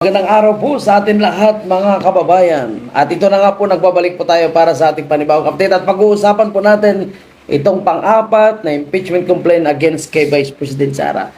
Magandang araw po sa atin lahat mga kababayan. At ito na nga po, nagbabalik po tayo para sa ating panibagong update. At pag-uusapan po natin itong pang-apat na impeachment complaint against kay Vice President Sara.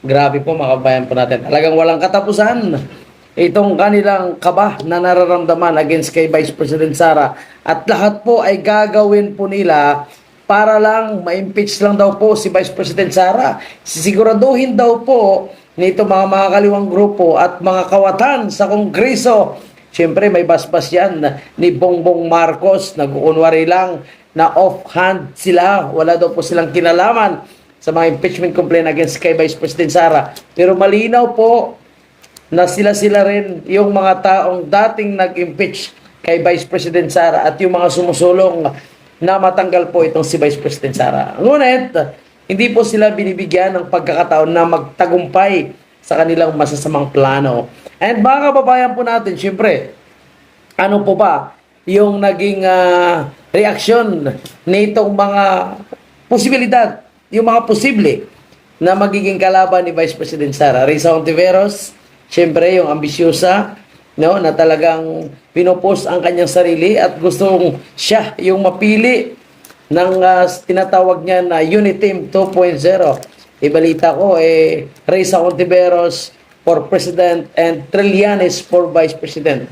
Grabe po mga kababayan po natin. Talagang walang katapusan itong kanilang kaba na nararamdaman against kay Vice President Sara. At lahat po ay gagawin po nila para lang ma-impeach lang daw po si Vice President Sara. Sisiguraduhin daw po nito mga kaliwang grupo at mga kawatan sa Kongreso. Siyempre may basbas yan ni Bongbong Marcos. Nag-uunwari lang na off-hand sila. Wala daw po silang kinalaman sa mga impeachment complaint against kay Vice President Sara. Pero malinaw po na sila rin yung mga taong dating nag-impeach kay Vice President Sara at yung mga sumusulong na matanggal po itong si Vice President Sara. Ngunit hindi po sila binibigyan ng pagkakataon na magtagumpay sa kanilang masasamang plano. And mga kababayan po natin, siyempre, ano po ba yung naging reaksyon nitong mga posibilidad, yung mga posible na magiging kalaban ni Vice President Sara? Risa Hontiveros, siyempre yung ambisyosa, no, na talagang pinopost ang kanyang sarili at gustong siya yung mapili ng tinatawag niya na Unity Team 2.0. Ibalita ko, Risa Hontiveros for President and Trillanes for Vice President.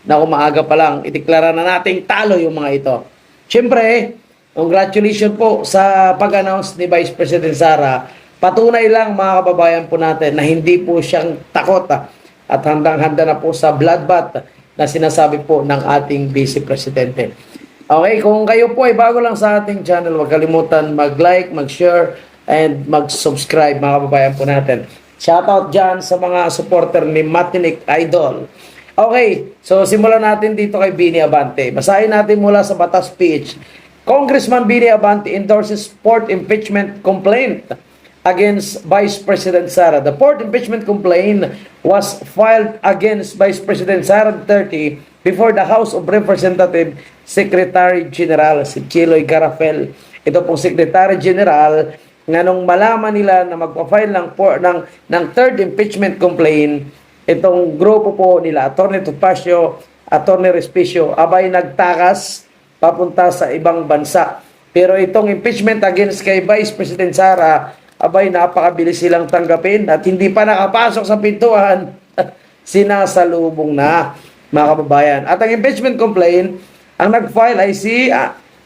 Naku, maaga pa lang, ideklara na nating talo yung mga ito. Siyempre, congratulations po sa pag-announce ni Vice President Sara. Patunay lang mga kababayan po natin na hindi po siyang takot at handang-handa na po sa bloodbath na sinasabi po ng ating Vice Presidente. Okay, kung kayo po ay bago lang sa ating channel, huwag kalimutan mag-like, mag-share, and mag-subscribe mga kababayan po natin. Shoutout dyan sa mga supporter ni Matinik Idol. Okay, so simulan natin dito kay Bini Abante. Basahin natin mula sa Batas speech. Congressman Bini Abante endorses fourth impeachment complaint against Vice President Sara. The fourth impeachment complaint was filed against Vice President Sara Duterte before the House of Representatives Secretary General si Chiloy Garafel. Ito pong Secretary General nga nung malaman nila na magpa-file ng third impeachment complaint, itong grupo po nila, Atty. Topacio, Atty. Respicio, abay nagtakas papunta sa ibang bansa. Pero itong impeachment against kay Vice President Sara, abay napakabilis silang tanggapin at hindi pa nakapasok sa pintuan, sinasalubong na mga kababayan. At ang impeachment complaint, ang nag-file ay si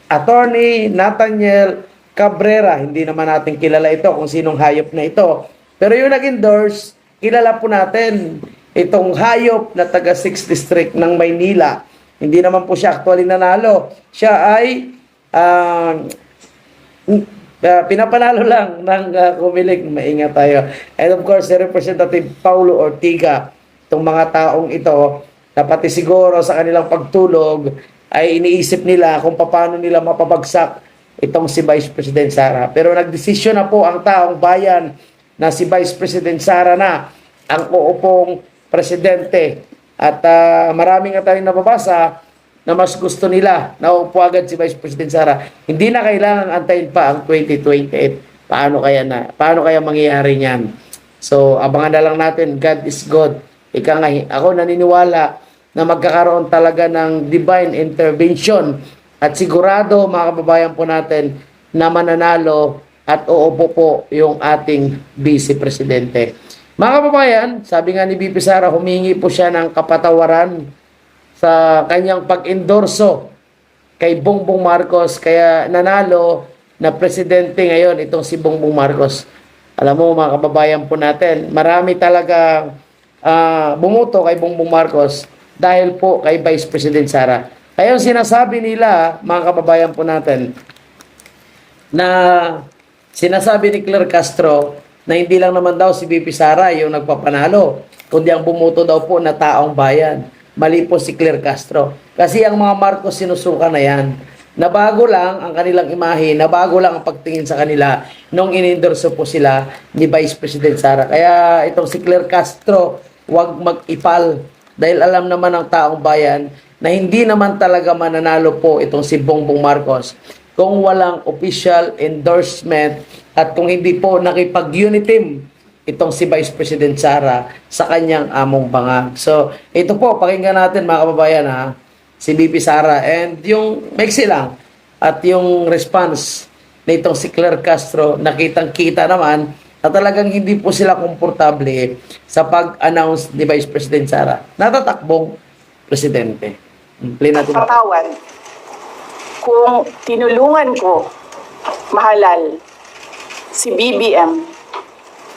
Attorney Nathaniel Cabrera. Hindi naman natin kilala ito kung sinong hayop na ito. Pero yung nag-endorse, kilala po natin itong hayop na taga 6th District ng Maynila. Hindi naman po siya actually nanalo. Siya ay pinapanalo lang ng kumilig. Maingat tayo. And of course, si Representative Paulo Ortiga. Itong mga taong ito, na pati siguro sa kanilang pagtulog ay iniisip nila kung paano nila mapabagsak itong si Vice President Sara. Pero nagdesisyon na po ang taong bayan na si Vice President Sara na ang uupong presidente. At maraming nga tayong nababasa na mas gusto nila na uupo agad si Vice President Sara. Hindi na kailangan antayin pa ang 2028. Paano kaya mangyayari niyan? So, abangan na lang natin. God is God. Ako naniniwala na magkakaroon talaga ng divine intervention at sigurado mga kababayan po natin na mananalo at uupo po yung ating Vice Presidente. Mga kababayan, sabi nga ni VP Sara, humingi po siya ng kapatawaran sa kanyang pag-endorso kay Bongbong Marcos, kaya nanalo na presidente ngayon itong si Bongbong Marcos. Alam mo mga kababayan po natin, marami talaga bumuto kay Bongbong Marcos dahil po kay Vice President Sara. Kaya yung sinasabi nila, mga kababayan po natin, na sinasabi ni Claire Castro na hindi lang naman daw si VP Sara yung nagpapanalo, kundi ang bumuto daw po na taong bayan. Mali po si Claire Castro. Kasi ang mga Marcos sinusuka na yan. Nabago lang ang kanilang imahe, nabago lang ang pagtingin sa kanila nung inendorso po sila ni Vice President Sara. Kaya itong si Claire Castro, huwag mag-ipal. Dahil alam naman ng taong bayan na hindi naman talaga mananalo po itong si Bongbong Marcos kung walang official endorsement at kung hindi po nakipag-unity team itong si Vice President Sara sa kanyang among bangag. So, ito po, pakinggan natin mga kababayan ha, si VP Sara, and yung maiksi lang at yung response nitong si Claire Castro, nakitang-kita naman na talagang hindi po sila komportable sa pag-announce ni Vice President Sara natatakbong presidente. Play natin. Patawan, kung tinulungan ko mahalal si BBM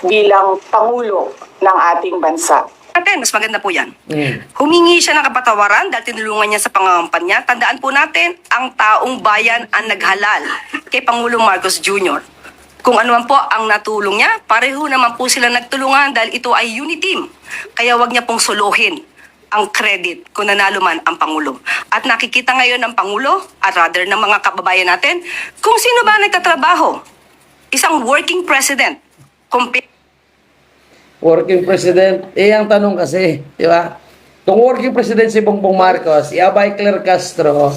bilang Pangulo ng ating bansa. Natin, mas maganda po yan. Humingi siya ng kapatawaran dahil tinulungan niya sa pangangampanya. Tandaan po natin, ang taong bayan ang naghalal kay Pangulong Marcos Jr. Kung ano man po ang natulong niya, pareho naman po sila nagtulungan dahil ito ay unity team. Kaya wag niya pong suluhin ang credit kung nanalo man ang Pangulo. At nakikita ngayon ng Pangulo, at rather ng mga kababayan natin, kung sino ba nagtatrabaho. Isang working president. Working president, ang tanong kasi, di ba? Kung working president si Bongbong Marcos, iabay Claire Castro,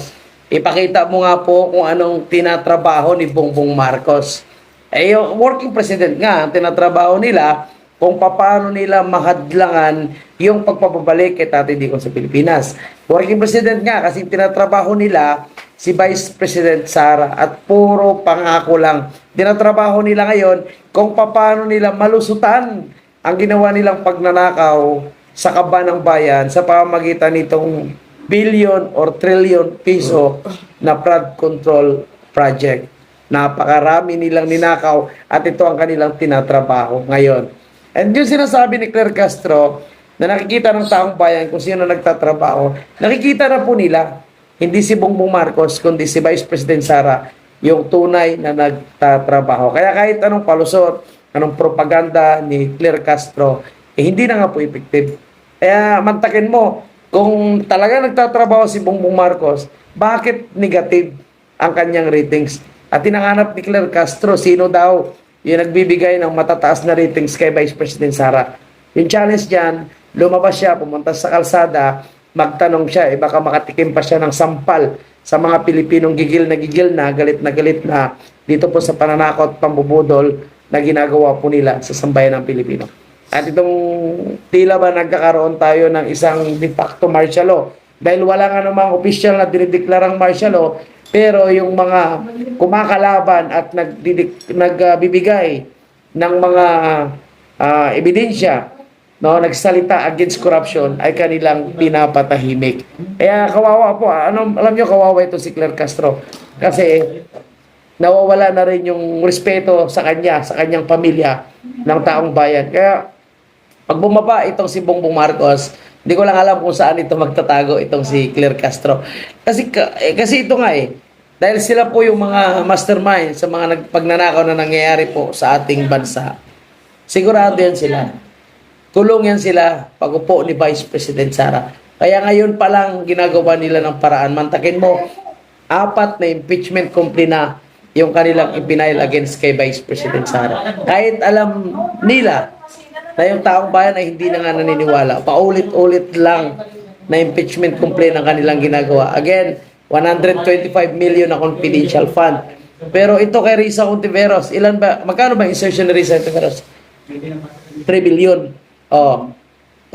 ipakita mo nga po kung anong tinatrabaho ni Bongbong Marcos. Yung working president nga, ang tinatrabaho nila, kung paano nila mahadlangan yung pagpapabalik kay Tatay Digong sa Pilipinas. Working president nga, kasi tinatrabaho nila si Vice President Sara at puro pangako lang. Tinatrabaho nila ngayon kung paano nila malusutan ang ginawa nilang pagnanakaw sa kaban ng bayan sa pamamagitan nitong billion or trillion piso na flood control project. Napakarami nilang ninakaw at ito ang kanilang tinatrabaho ngayon. And yung sinasabi ni Claire Castro na nakikita ng taong bayan kung sino nagtatrabaho, nakikita na po nila, hindi si Bongbong Marcos kundi si Vice President Sara yung tunay na nagtatrabaho. Kaya kahit anong palusot, anong propaganda ni Claire Castro, hindi na nga po effective. Kaya mantakin mo, kung talaga nagtatrabaho si Bongbong Marcos, bakit negative ang kanyang ratings? At tinanganap ni Claire Castro, sino daw yung nagbibigay ng matataas na ratings kay Vice President Sara. Yung challenge dyan, lumabas siya, pumunta sa kalsada, magtanong siya, baka makatikim pa siya ng sampal sa mga Pilipinong gigil na galit na dito po sa pananakot, pambubudol na ginagawa po nila sa sambayan ng Pilipino. At itong tila ba nagkakaroon tayo ng isang de facto martial law dahil wala nga namang official na dinideklarang martial law, pero yung mga kumakalaban at nagbibigay ng mga ebidensya, no, nagsalita against corruption ay kanilang pinapatahimik. Kaya kawawa po, alam nyo kawawa ito si Claire Castro kasi nawawala na rin yung respeto sa kanya, sa kanyang pamilya ng taong bayan. Kaya pag bumaba itong si Bongbong Marcos, hindi ko lang alam kung saan ito magtatago itong si Claire Castro. Kasi ito nga dahil sila po yung mga mastermind sa mga pagnanakaw na nangyayari po sa ating bansa. Sigurado yan sila. Kulong yan sila pag-upo ni Vice President Sara. Kaya ngayon pa lang ginagawa nila ng paraan. Mantakin mo, 4 na impeachment complaint na yung kanilang ipinail against kay Vice President Sara. Kahit alam nila na yung taong bayan ay hindi na nga naniniwala. Paulit-ulit lang na impeachment complaint ang kanilang ginagawa. Again, 125 million na confidential fund. Pero ito kay Risa Hontiveros, magkano ba insertion ni Risa Hontiveros? 3 billion. Oh,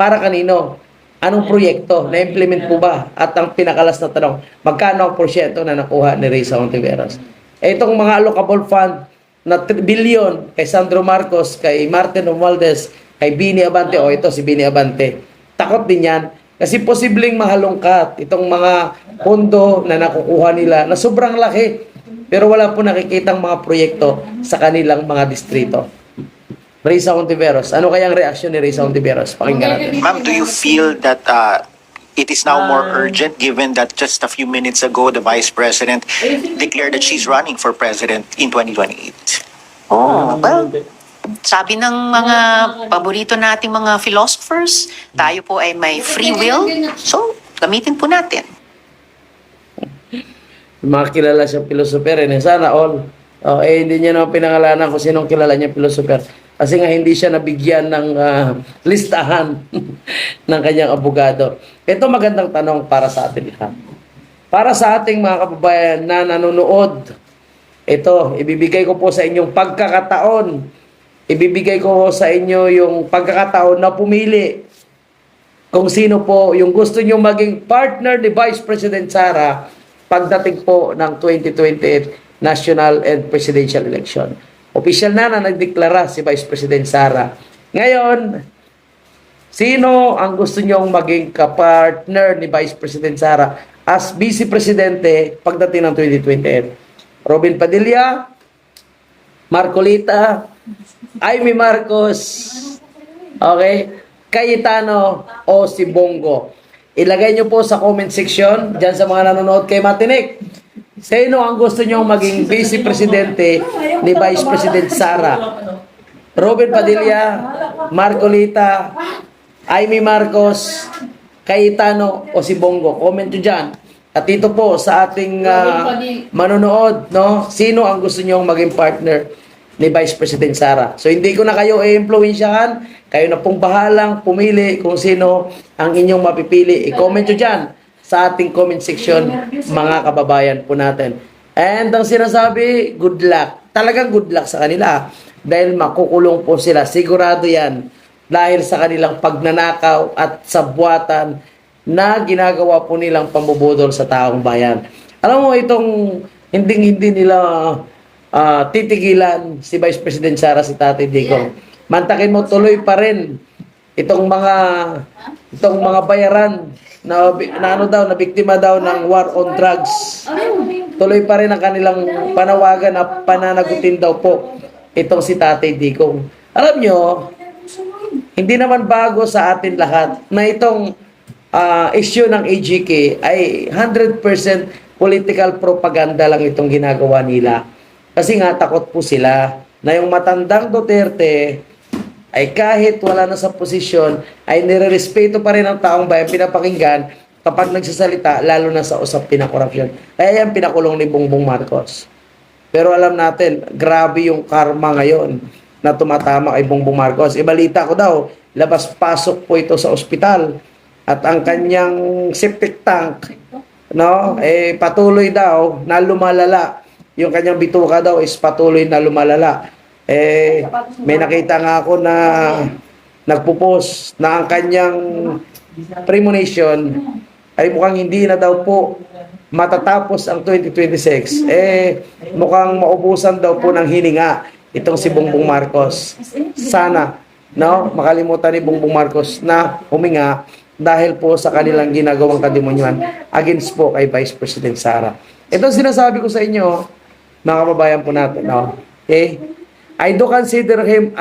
para kanino? Anong proyekto? Na-implement po ba? At ang pinakalas na tanong, magkano ang porsyento na nakuha ni Risa Hontiveros? Itong mga allocable fund na 3 billion kay Sandro Marcos, kay Martin Romualdez, kay Bini Abante, ito si Bini Abante. Takot din yan. Kasi posibleng mahalongkat itong mga pondo na nakukuha nila na sobrang laki. Pero wala po nakikitang mga proyekto sa kanilang mga distrito. Risa Hontiveros. Ano kayang reaksyon ni Risa Hontiveros? Pakinggan natin. Ma'am, do you feel that it is now more urgent given that just a few minutes ago the Vice President declared that she's running for President in 2028? Well, sabi ng mga paborito nating mga philosophers, tayo po ay may free will, so gamitin po natin. Mga kilala siyang philosopher, sana all. Hindi niya naman pinangalanan kung sinong kilala niya philosopher. Kasi nga hindi siya nabigyan ng listahan ng kanyang abogado. Ito magandang tanong para sa atin lahat. Para sa ating mga kababayan na nanonood, ito, ibibigay ko po sa inyong pagkakataon ibibigay ko sa inyo yung pagkakataon na pumili kung sino po yung gusto nyo maging partner ni Vice President Sara pagdating po ng 2028 national and presidential election. Opisyal na nagdeklara si Vice President Sara. Ngayon, sino ang gusto nyong maging kapartner ni Vice President Sara as Vice Presidente pagdating ng 2028? Robin Padilla, Marcolita, Amy Marcos, okay, Cayetano o si Bongo. Ilagay nyo po sa comment section dyan sa mga nanonood kay Matinik. Sino ang gusto nyo maging Vice Presidente ni Vice President Sara? Robin Padilla, Marcolita, Amy Marcos, Cayetano o si Bongo. Comment nyo dyan. At dito po sa ating manonood, no? Sino ang gusto nyo maging partner ni Vice President Sara? So hindi ko na kayo i-influensyahan. Kayo na pong bahalang pumili kung sino ang inyong mapipili. I-comment nyo dyan sa ating comment section, mga kababayan po natin. And ang sinasabi, good luck. Talagang good luck sa kanila. Dahil makukulong po sila. Sigurado yan. Dahil sa kanilang pagnanakaw at sabwatan na ginagawa po nilang pambubudol sa taong bayan. Alam mo, itong hindi nila titigilan si Vice President Sara, si Tatay Digong. Mantakin mo, tuloy pa rin itong mga bayaran na na biktima daw ng war on drugs. Tuloy pa rin ang kanilang panawagan na pananagutin daw po itong si Tatay Digong. Alam nyo, hindi naman bago sa atin lahat na itong issue ng AGK ay 100% political propaganda lang itong ginagawa nila. Kasi nga takot po sila na yung matandang Duterte ay kahit wala na sa posisyon, ay nirerespeto pa rin ang taong bayan, pinapakinggan kapag nagsasalita, lalo na sa usapin ng korupsyon. Kaya yan pinakulong ni Bongbong Marcos. Pero alam natin, grabe yung karma ngayon na tumatama kay Bongbong Marcos. Ibalita ko daw, labas-pasok po ito sa ospital at ang kanyang septic tank, no, patuloy daw na lumalala. Yung kanyang bituka daw is patuloy na lumalala. May nakita nga ako na nagpo-post na ang kanyang premonition ay mukhang hindi na daw po matatapos ang 2026. Mukhang maubusan daw po ng hininga itong si Bongbong Marcos. Sana, no, makalimutan ni Bongbong Marcos na huminga dahil po sa kanilang ginagawang kademonyuhan against po kay Vice President Sara. Ito sinasabi ko sa inyo, mga kababayan po natin, no? Okay? I do consider him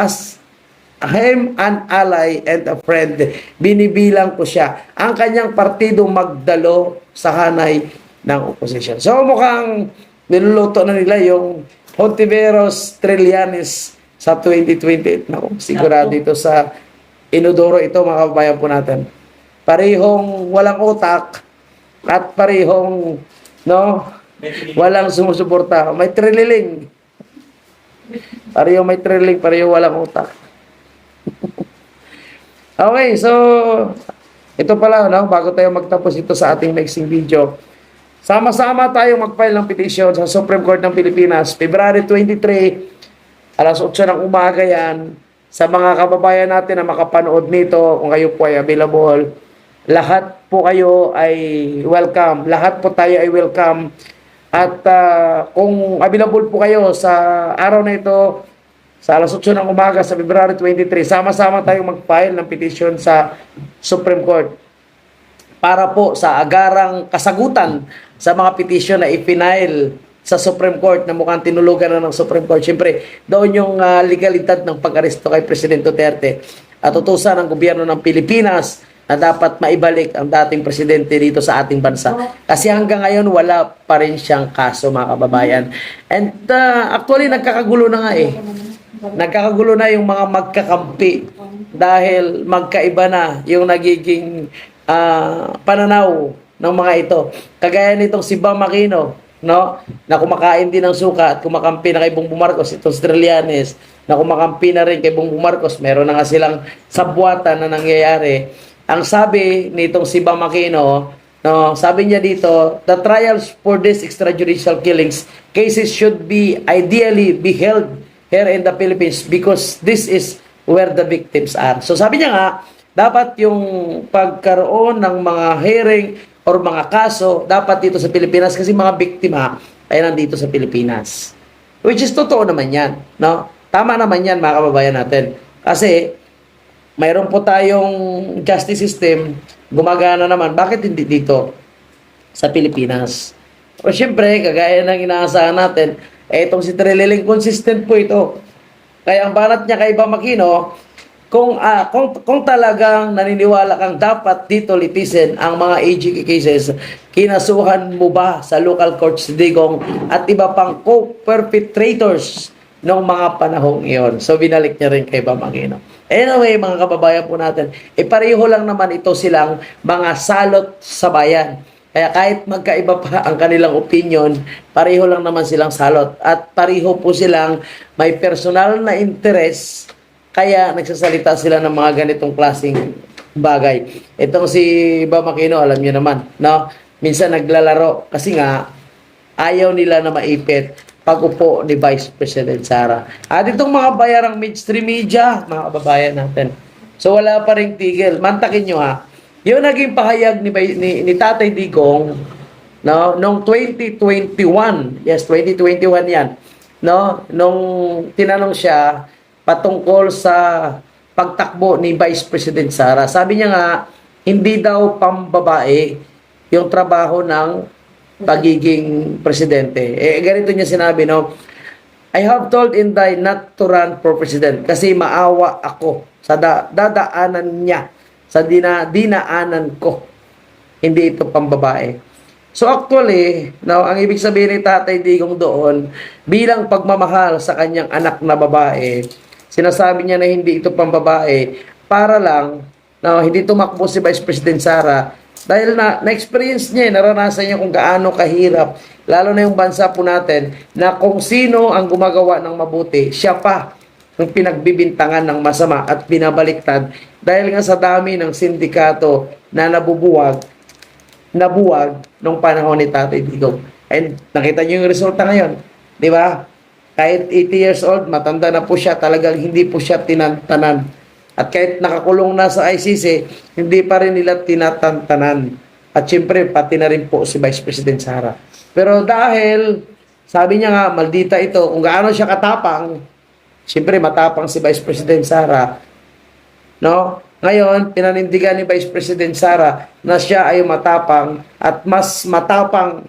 an ally and a friend. Binibilang ko siya. Ang kanyang partido magdalo sa hanay ng opposition. So mukhang niluluto na nila yung Hontiveros Trillanes sa 2028. Naku, sigurado ito sa inodoro ito, mga kababayan po natin. Parehong walang utak at parehong walang sumusuporta. May trililing. Pareho may trailing, pareho walang utak. Okay, so ito pala, no, bago tayo magtapos ito sa ating next video. Sama-sama tayong mag-file ng petition sa Supreme Court ng Pilipinas, February 23, alas 8 ng umaga yan. Sa mga kababayan natin na makapanood nito, kung kayo po ay available, lahat po kayo ay welcome. Lahat po tayo ay welcome. At kung available po kayo sa araw na ito, sa alas 8 ng umaga sa February 23, sama-sama tayong mag-file ng petition sa Supreme Court para po sa agarang kasagutan sa mga petition na ipinail sa Supreme Court na mukhang tinulugan na ng Supreme Court. Siyempre, doon yung legalidad ng pag-aresto kay President Duterte at utusan ng gobyerno ng Pilipinas na dapat maibalik ang dating presidente dito sa ating bansa. Kasi hanggang ngayon, wala pa rin siyang kaso, mga kababayan. And actually, nagkakagulo na nga eh. Nagkakagulo na yung mga magkakampi dahil magkaiba na yung nagiging pananaw ng mga ito. Kagaya nitong si Bam Aquino, no, na kumakain din ng suka at kumakampi na kay Bongbong Marcos, itong Trillanes, na kumakampi na rin kay Bongbong Marcos. Meron na nga silang sabwatan na nangyayari. Ang sabi nitong si Bam Aquino, no, sabi niya dito, the trials for these extrajudicial killings cases should be ideally be held here in the Philippines because this is where the victims are. So sabi niya nga, dapat yung pagkaroon ng mga hearing or mga kaso, dapat dito sa Pilipinas kasi mga biktima ay nandito sa Pilipinas. Which is totoo naman yan. No? Tama naman yan mga kababayan natin. Kasi mayroon po tayong justice system, gumagana naman. Bakit hindi dito sa Pilipinas? O syempre, kagaya ng inaasahan natin, itong si Trililing, consistent po ito. Kaya ang banat niya kay Bam Aquino, kung talagang naniniwala kang dapat dito litisin ang mga AGK cases, kinasuhan mo ba sa local courts Digong at iba pang co-perpetrators ng mga panahong iyon? So binalik niya rin kay Bam Aquino. Anyway, mga kababayan po natin, pareho lang naman ito silang mga salot sa bayan. Kaya kahit magkaiba pa ang kanilang opinion, pareho lang naman silang salot. At pareho po silang may personal na interest, kaya nagsasalita sila ng mga ganitong klaseng bagay. Itong si Bam Aquino, alam niyo naman, no? Minsan naglalaro kasi nga ayaw nila na maipit pag-upo ni Vice President Sara. At itong mga bayarang mainstream media, mga kababayan natin. So wala pa ring tigil. Mantakin nyo ha. Yung naging pahayag ni Tatay Digong, no, noong 2021, yes, 2021 yan, no, nung tinanong siya patungkol sa pagtakbo ni Vice President Sara. Sabi niya nga, hindi daw pambabae yung trabaho ng pagiging presidente. Ganito niya sinabi, no, I have told Inday not to run for president kasi maawa ako sa dadaanan niya, sa dinaanan ko. Hindi ito pambabae. So actually, now, ang ibig sabihin ni Tatay Digong doon, bilang pagmamahal sa kanyang anak na babae, sinasabi niya na hindi ito pambabae para lang na hindi tumakbo si Vice President Sara dahil na-experience niya, naranasan niya kung gaano kahirap, lalo na yung bansa po natin, na kung sino ang gumagawa ng mabuti, siya pa ang pinagbibintangan ng masama at binabaliktad dahil nga sa dami ng sindikato na nabubuwag nung panahon ni Tatay Digong. And nakita niyo yung resulta ngayon, di ba? Kahit 80 years old, matanda na po siya, talagang hindi po siya tinantanan. At kahit nakakulong na sa ICC, hindi pa rin nila tinatantanan. At syempre, pati na rin po si Vice President Sara. Pero dahil, sabi niya nga, maldita ito, kung gaano siya katapang, syempre matapang si Vice President Sara. No? Ngayon, pinanindigan ni Vice President Sara na siya ay matapang at mas matapang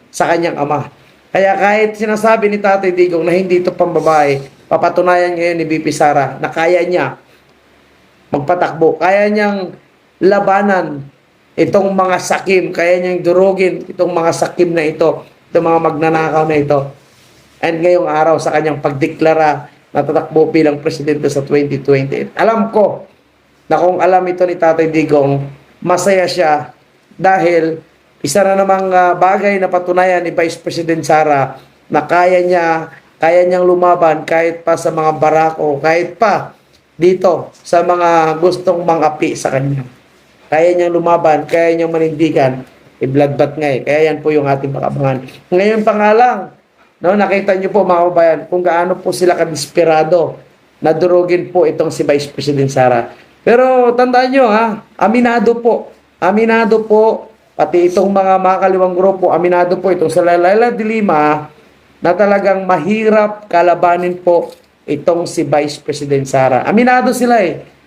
sa kanyang ama. Kaya kahit sinasabi ni Tatay Digong na hindi ito pambabae, papatunayan ngayon ni BP Sara na kaya niya magpatakbo, kaya niyang labanan itong mga sakim, kaya niyang durugin itong mga sakim na ito, itong mga magnanakaw na ito. And ngayong araw sa kanyang pagdeklara na tatakbo bilang presidente sa 2028. Alam ko na kung alam ito ni Tatay Digong, masaya siya dahil isa na namang bagay na patunayan ni Vice President Sara na kaya niyang lumaban kahit pa sa mga barako, kahit pa dito sa mga gustong mangapi sa kanya. Kaya niyang lumaban, kaya niyang manindigan. Bloodbath nga eh. Kaya yan po yung ating pakabangan. Ngayon pa nga lang, no, nakita niyo po mga kabayan kung gaano po sila kadesperado na durugin po itong si Vice President Sara. Pero tandaan niyo ha, aminado po, pati itong mga makakaliwang grupo, aminado po itong sa Laila de Lima na talagang mahirap kalabanin po itong si Vice President Sara. Aminado sila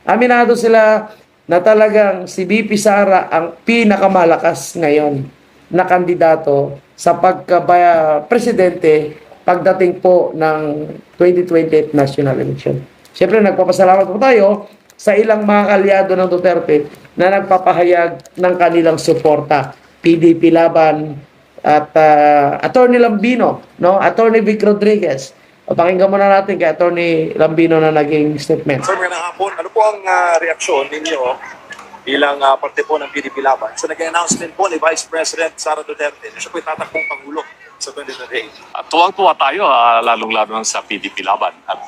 Aminado sila na talagang si BP Sara ang pinakamalakas ngayon na kandidato sa pagka-presidente pagdating po ng 2028 national election. Siyempre, nagpapasalamat po tayo sa ilang mga kalyado ng Duterte na nagpapahayag ng kanilang suporta. PDP Laban at Attorney Lambino, no? Attorney Vic Rodriguez. O pakinggan muna natin kay Attorney Lambino na naging statement. Sir, magandang hapon. Ano po ang reaksyon ninyo bilang parte po ng PDP Laban sa naging announcement po ni Vice President Sara Duterte na siya po tatakbong Pangulo sa 2028? At tuwang-tuwa tayo, lalong-lalo sa PDP Laban. At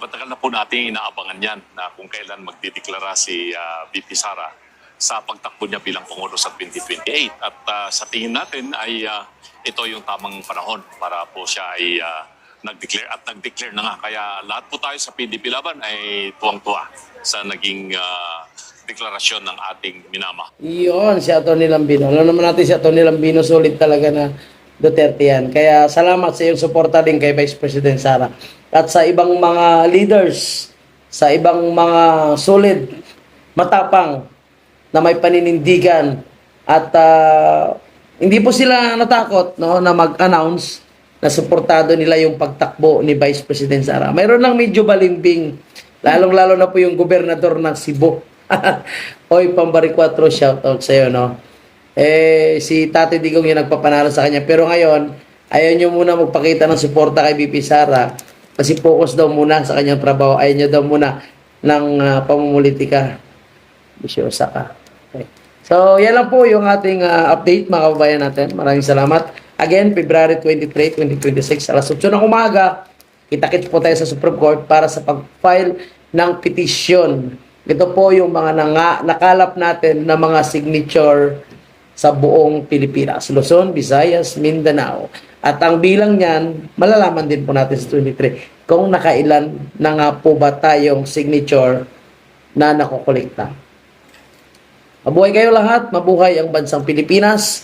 matagal na po natin inaabangan yan na kung kailan magdideklara si VP Sara sa pagtakbo niya bilang Pangulo sa 2028. At sa tingin natin ay ito yung tamang panahon para po siya ay nag-declare na nga. Kaya lahat po tayo sa PDP Laban ay tuwang-tuwa sa naging deklarasyon ng ating minama. Yun, si Atty. Lambino. Alam naman natin si Atty. Lambino, solid talaga na Duterte yan. Kaya salamat sa iyong suporta din kay Vice President Sara. At sa ibang mga leaders, sa ibang mga solid, matapang, na may paninindigan. At hindi po sila natakot, no, na mag-announce na suportado nila yung pagtakbo ni Vice President Sara. Mayroon lang medyo balimbing, lalong-lalo na po yung gobernador ng Cebu. Oy, Pambari 4, shoutout sa'yo, no? Si Tate Digong yung nagpapanalo sa kanya. Pero ngayon, ayaw nyo muna magpakita ng suporta kay BP Sara kasi focus daw muna sa kanyang trabaho. Ayaw nyo daw muna ng pamumulitika. Bisyosa ka. Okay. So, yan lang po yung ating update, mga kababayan natin. Maraming salamat. Again, February 23, 2026, alas 8 ng umaga, kita-kits po tayo sa Supreme Court para sa pag-file ng petition. Ito po yung mga nakalap natin na mga signature sa buong Pilipinas, Luzon, Visayas, Mindanao. At ang bilang niyan, malalaman din po natin sa 23 kung nakailan na nga po ba tayong signature na nakokolekta. Mabuhay kayo lahat, mabuhay ang bansang Pilipinas.